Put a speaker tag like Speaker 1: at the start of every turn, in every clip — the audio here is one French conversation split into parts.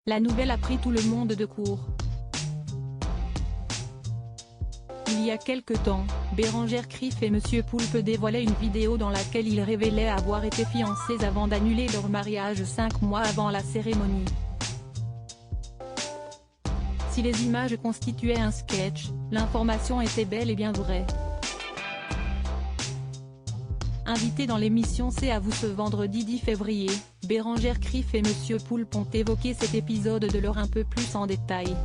Speaker 1: La nouvelle a pris tout le monde de court. Il y a quelque temps, Bérengère Krief et Monsieur Poulpe dévoilaient une vidéo dans laquelle ils révélaient avoir été fiancés avant d'annuler leur mariage 5 mois avant la cérémonie. Si les images constituaient un sketch, l'information était bel et bien vraie. Invité dans l'émission C'est à vous ce vendredi 10 février, Bérengère Krief et Monsieur Poulpe ont évoqué cet épisode de leur un peu plus en détail.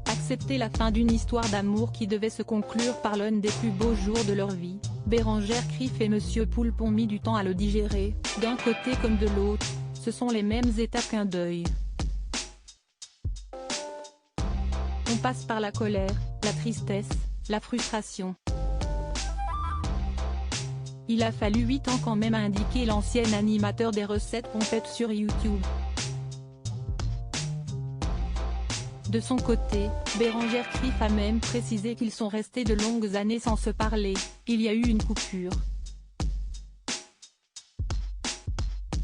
Speaker 1: Accepter la fin d'une histoire d'amour qui devait se conclure par l'un des plus beaux jours de leur vie, Bérengère Krief et Monsieur Poulpe ont mis du temps à le digérer, d'un côté comme de l'autre, ce sont les mêmes étapes qu'un deuil. On passe par la colère, la tristesse, la frustration. Il a fallu 8 ans quand même, a indiqué l'ancien animateur des recettes pompettes sur YouTube. De son côté, Bérengère Krief a même précisé qu'ils sont restés de longues années sans se parler, il y a eu une coupure.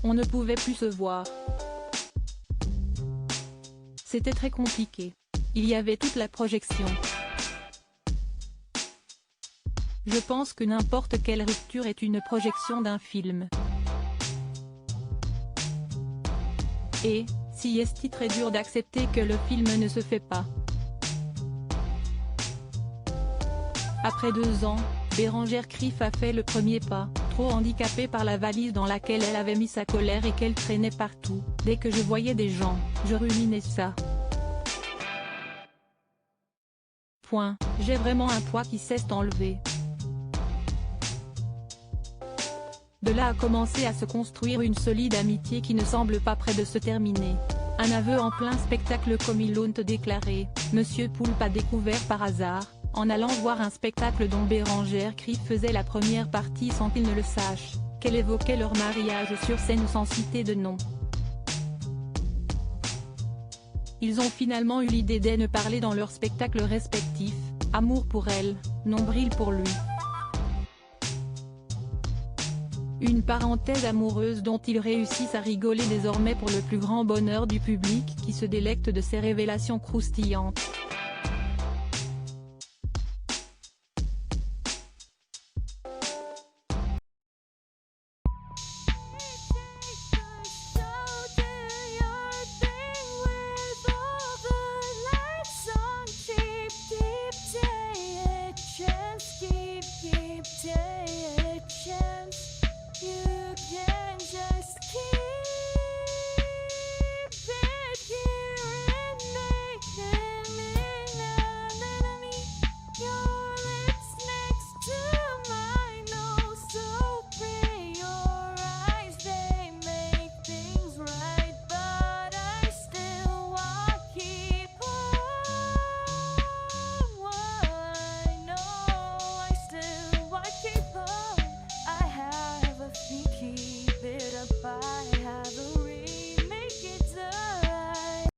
Speaker 1: On ne pouvait plus se voir. C'était très compliqué. Il y avait toute la projection. Je pense que n'importe quelle rupture est une projection d'un film. Et, si est très dur d'accepter que le film ne se fait pas. Après 2 ans, Bérengère Krief a fait le premier pas, trop handicapée par la valise dans laquelle elle avait mis sa colère et qu'elle traînait partout. Dès que je voyais des gens, je ruminais ça. Point. J'ai vraiment un poids qui s'est enlevé. De là a commencé à se construire une solide amitié qui ne semble pas près de se terminer. Un aveu en plein spectacle comme ils l'ont déclaré, Monsieur Poulpe a découvert par hasard, en allant voir un spectacle dont Bérengère Krief faisait la première partie sans qu'il ne le sache, qu'elle évoquait leur mariage sur scène sans citer de nom. Ils ont finalement eu l'idée d'en parler dans leurs spectacles respectifs, Amour pour elle, Nombril pour lui. Une parenthèse amoureuse dont ils réussissent à rigoler désormais pour le plus grand bonheur du public qui se délecte de ces révélations croustillantes.